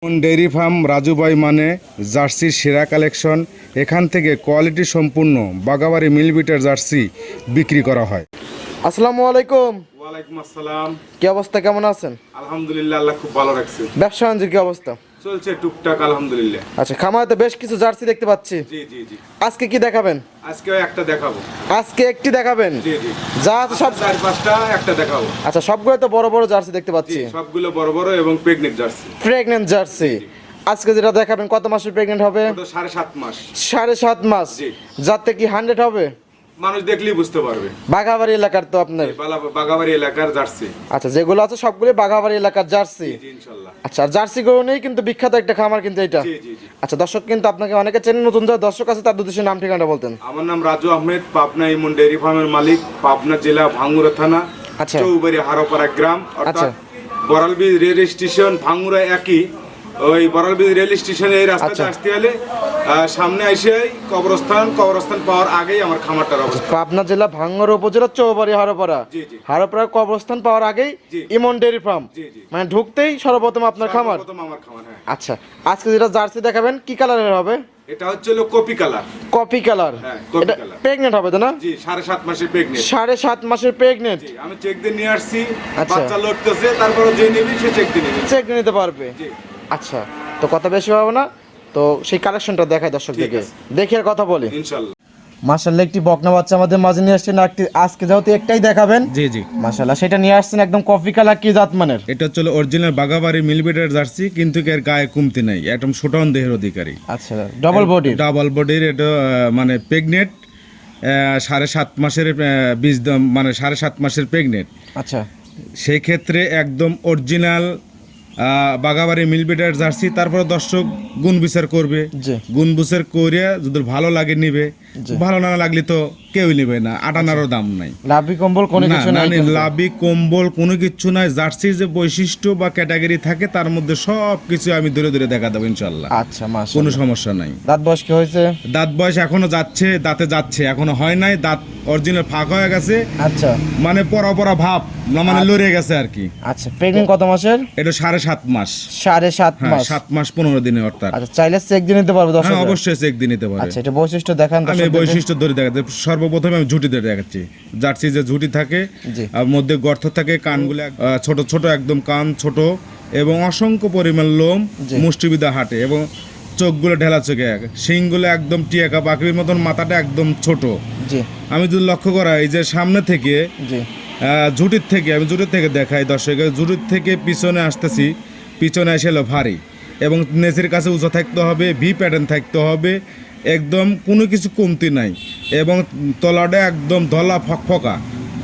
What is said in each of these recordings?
Dairy farm Raju ভাই মানে জার্সির সেরা কালেকশন। এখান থেকে কোয়ালিটি সম্পূর্ণ বাগাবাড়ি মিলবিটার জার্সি বিক্রি করা হয়। আসসালামু আলাইকুম। ওয়ালাইকুম আসসালাম। কি অবস্থা, কেমন আছেন? আলহামদুলিল্লাহ, আল্লাহ খুব ভালো রাখছে। ব্যবসা বাণিজ্যের কি অবস্থা? চলছে টুকটাক আলহামদুলিল্লাহ। আচ্ছা, খামারে বেশ কিছু জার্সি দেখতে পাচ্ছি। জি জি জি। আজকে কি দেখাবেন? আজকে একটা দেখাবো। আজকে একটি দেখাবেন? জি জি। যা আছে সব চার পাঁচটা একটা দেখাবো। আচ্ছা, সবগুলো তো বড় বড় জার্সি দেখতে পাচ্ছি। সবগুলো বড় বড় এবং প্রেগনেন্ট জার্সি। Pregnant jersey. আজকে যেটা দেখাবেন কত মাসের প্রেগন্যান্ট হবে? 7.5 মাস। 7.5 মাস। জি। যাতে কি 100 হবে? মানুষ দেখলেই বুঝতে পারবে। বাঘাবাড়ি এলাকার তো আপনার? বাগাবাড়ি এলাকার জার্সি। আচ্ছা, যেগুলো আছে সবগুলো বাঘাবাড়ি এলাকার জার্সি। জি ইনশাআল্লাহ। আচ্ছা, জার্সি গরু নেই কিন্তু বিখ্যাত একটা খামার কিন্তু এটা। জি জি জি। আচ্ছা, দর্শক কিন্তু আপনাকে অনেকে চেনেন, নতুন যারা দর্শক আছে তার উদ্দেশ্যে নাম ঠিকানা বলতেন। আমার নাম রাজু আহমেদ, পাবনা ইমন ডেইরি ফার্মের মালিক, পাবনা জেলা ভাঙ্গুরা থানা, আচ্ছা। চৌবাড়ি হারোপাড়া গ্রাম, আচ্ছা। অর্থাৎ বড়ালবীজ রেল স্টেশন ভাঙ্গুরা একই। ওই বড়ালবীজ রেল স্টেশনে এই রাস্তাতে আচ্ছা। আসতে হলে সামনে এসে কবরস্থান পাওয়ার আগেই আমার খামারটার অবস্থা। পাবনা জেলা ভাঙ্গর উপজেলা চৌবাড়ি হারোপাড়া। জি জি। হারোপাড়া কবরস্থান পাওয়ার আগেই জি। ইমন ডেইরি ফার্ম। জি জি। মানে ঢুকতেই সর্বপ্রথম আপনার খামার। প্রথম আমার খামার, হ্যাঁ। আচ্ছা, আজকে যেটা জার্সি দেখাবেন কি কালারের হবে? এটা হচ্ছে হলো কপি কালার। Copy colour. হ্যাঁ, কপি এটা কালার। প্রেগনেন্ট হবে তো না? জি, 7.5 মাসের প্রেগনেন্ট। 7.5 মাসের প্রেগনেন্ট। জি, আমি চেক দিয়ে নিয়ে আসছি। আচ্ছা। বাচ্চা লড়তেছে, তারপরে যে নিবি সে চেক দিয়ে নিবি। চেক নিতে পারবে। জি। আচ্ছা, তো কথা বেশি হবে না, তো সেই কালেকশনটা দেখায় দর্শকদেরকে। ঠিক আছে। দেখি আর কথা বলি। ইনশাআল্লাহ। মাশাআল্লাহ, একটি বকনা বাচ্চা আমাদের মাঝে নিয়ে আসছেন। আজকে যেহেতু একটাই দেখাবেন। জি জি। মাশাআল্লাহ, সেটা নিয়ে আসছেন একদম কফি কালার। কি জাত মানের? এটা হচ্ছে অরিজিনাল বাগাবাড়ি মিলবিটার জার্সি, কিন্তু এর গায়ে কমতি নাই, একদম ছোটন দেহের অধিকারী। আচ্ছা, ডাবল বডি। ডাবল বডির। এটা মানে প্রেগনেন্ট 7.5 মাসের মানে 7.5 মাসের প্রেগনেন্ট। আচ্ছা। সেই ক্ষেত্রে একদম অরিজিনাল বাগাবাড়ি মিলবিটার জার্সি। তারপরে দর্শক গুণ বিচার করবে। জি। গুণ বিচার করে যদি ভালো লাগে নিবে, ভালো না লাগলে তো কেউই নিবে না। আটানারও দাম নাই, লাভি কম্বল কোনো কিছু নাই। লাভি কম্বল কোনো কিছু নাই। জার্সির যে বৈশিষ্ট্য বা ক্যাটাগরি থাকে তার মধ্যে সব কিছু আমি ধরে ধরে দেখা দেবো ইনশাল্লাহ। আচ্ছা, মাশাআল্লাহ, কোনো সমস্যা নাই। দাঁত বয়স কি হয়েছে? দাঁত বয়স এখনো যাচ্ছে, দাঁতে যাচ্ছে, এখনো হয় নাই। দাঁত অরিজিনাল ফাঁক হয়ে গেছে, আচ্ছা, মানে পরা ভাব, মানে লড়ে গেছে আর কি। আচ্ছা। প্রেগনেন্ট কত মাসের? এটা 7.5 মাস। 7.5 হ্যাঁ, মাস। 7 মাস 15 দিনে অর্থাৎ। আচ্ছা, চাইলে চেক দিয়ে নিতে পারবে দর্শক? হ্যাঁ, অবশ্যই চেক দিয়ে নিতে পারে। আচ্ছা, এটা বৈশিষ্ট্য দেখান আমি দর্শকদেরকে। বৈশিষ্ট্য ধরে দেখাচ্ছি। সর্বপ্রথমে আমি ঝুঁটি ধরে দেখাচ্ছি। জার্সি যে ঝুঁটি থাকে, জি। আর মধ্যে গর্ত থাকে, কানগুলো ছোট ছোট, একদম কান ছোট এবং অসংখ্য পরিমাণ লোম জি। মুষ্টিবিদা হাঁটে এবং চোখগুলো ঢেলা চোখে, শিংগুলো একদম টিয়াকা পাখির মতন, মাথাটা একদম ছোট। জি। আমি যদি লক্ষ্য করা এই যে সামনে থেকে জি। ঝুটির থেকে দেখাই দর্শক, ঝুটির থেকে পিছনে আসতেছি, পিছনে এসে এলো ভারী এবং নেচের কাছে উঁচা থাকতে হবে, ভি প্যাটার্ন থাকতে হবে, একদম কোনো কিছু কমতি নাই এবং তলাটা একদম ধলা ফকফকা,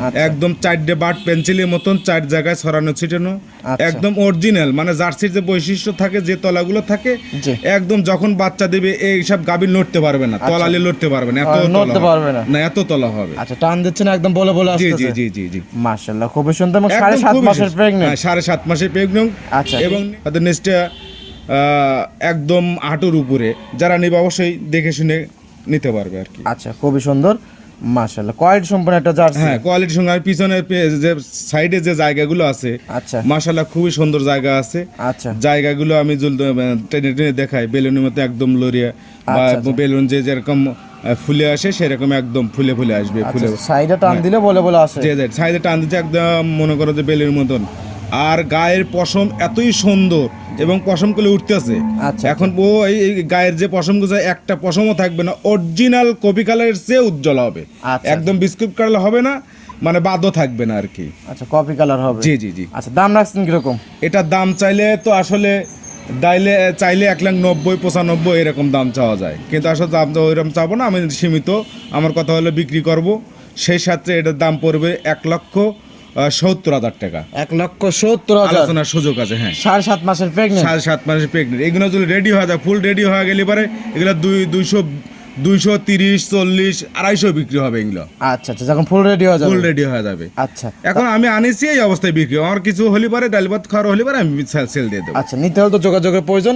আচ্ছা। একদম 4টে বাট পেন্সিলের মতন 4 জায়গায় ছড়ানো ছিটানো, আচ্ছা। একদম অরিজিনাল। মানে জার্সির যে বৈশিষ্ট্য থাকে, যে তলাগুলো থাকে, জি। একদম যখন বাচ্চা দেবে এইসব গাভী লড়তে পারবে না, তলালে লড়তে পারবে না, এত নড়তে পারবে না। না, এত তলা হবে। আচ্ছা, টান দিচ্ছেন একদম বলে জি আসতেছে। জি জি জি জি। মাশাআল্লাহ, খুবই সুন্দর। এবং একদম 7.5 খুবই মাসের প্রেগনেন্ট। 7.5 মাসের প্রেগনেন্ট। আচ্ছা। এবং তাদের নেক্সটটা একদম হাঁটুর উপরে। যারা নেবে অবশ্যই দেখে শুনে নিতে পারবে আর কি। আচ্ছা, খুবই সুন্দর। মাশাআল্লাহ, কোয়ালিটি সম্পন্ন একটা জার্সি। হ্যাঁ, কোয়ালিটির সঙ্গে। আর পিছনে যে সাইডে যে জায়গাগুলো আছে, আচ্ছা। মাশাআল্লাহ খুবই সুন্দর জায়গা আছে। আচ্ছা। জায়গাগুলো আমি টেনে টেনে দেখাই, বেলুনের মতো একদম লড়িয়া, বা আচ্ছা, আচ্ছা। বেলুন যে যেরকম ফুলে আসে সেরকম একদম ফুলে ফুলে আসবে। ফুলে সাইডে টান দিলে বলে আসে। যে সাইডে টান দিচ্ছে একদম মনে করো যে বেলের মতন। আর গায়ের পশম এতই সুন্দর এবং পশম গুলো উঠতেছে। আচ্ছা। এখন ও এই গায়ের যে পশম গুলো, একটা পশমও থাকবে না, অরিজিনাল কপি কালারের চেয়ে উজ্জ্বল হবে। আচ্ছা। একদম বিস্কুট কালার হবে না, মানে বাদও থাকবে না আর কি। আচ্ছা, কপি কালার হবে। জি জি জি। আচ্ছা, দাম রাখছেন কিরকম? এটার দাম চাইলে তো আসলে চাইলে 1,90,95 এরকম দাম চাওয়া যায়, কিন্তু আসলে দাম তো ওইরকম চাবো না, আমি সীমিত। আমার কথা হলো বিক্রি করব, সেই সাথে এটার দাম পড়বে 1,70,000 টাকা। 1,70,000। আলোচনার সুযোগ আছে। হ্যাঁ, 7.5 মাসের প্রেগনেন্ট। 7.5 মাসের প্রেগনেন্ট। এগুলো যদি রেডি হয়ে যায়, ফুল রেডি হয়ে গেলে পরে এগুলো 230, 40, 250 বিক্রি হবে এগুলো। আচ্ছা আচ্ছা, যখন ফুল রেডি হয়ে যাবে। ফুল রেডি হয়ে যাবে। আচ্ছা, এখন আমি আনিছি এই অবস্থায় বিক্রি, আমার কিছু হলে পারে ডাল ভাত খাওয়ার হলে পারে আমি সেল দিয়ে দেবো। আচ্ছা, নিতে হলে তো যোগাযোগের প্রয়োজন।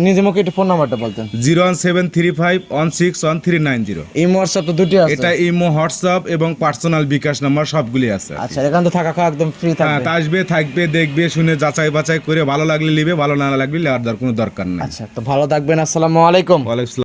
নিজে মুখে একটু ফোন নাম্বারটা বলতেন। 01735161390। এই হোয়াটসঅ্যাপ তো দুটি আছে। এটা ইমো, হোয়াটসঅ্যাপ এবং পার্সোনাল বিকাশ নাম্বার সবগুলি আছে। আচ্ছা, এখান তো থাকা খাওয়া একদম ফ্রি হ্যাঁ, থাকবে। তা আসবে, থাকবে, দেখবে, শুনে যাচাই বাছাই করে ভালো লাগলে নিবে, ভালো না লাগলে নেওয়ার কোনো দরকার নেই। আচ্ছা, তো ভালো থাকবেন। আসসালামু আলাইকুম। ওয়ালাইকুম আসসালাম।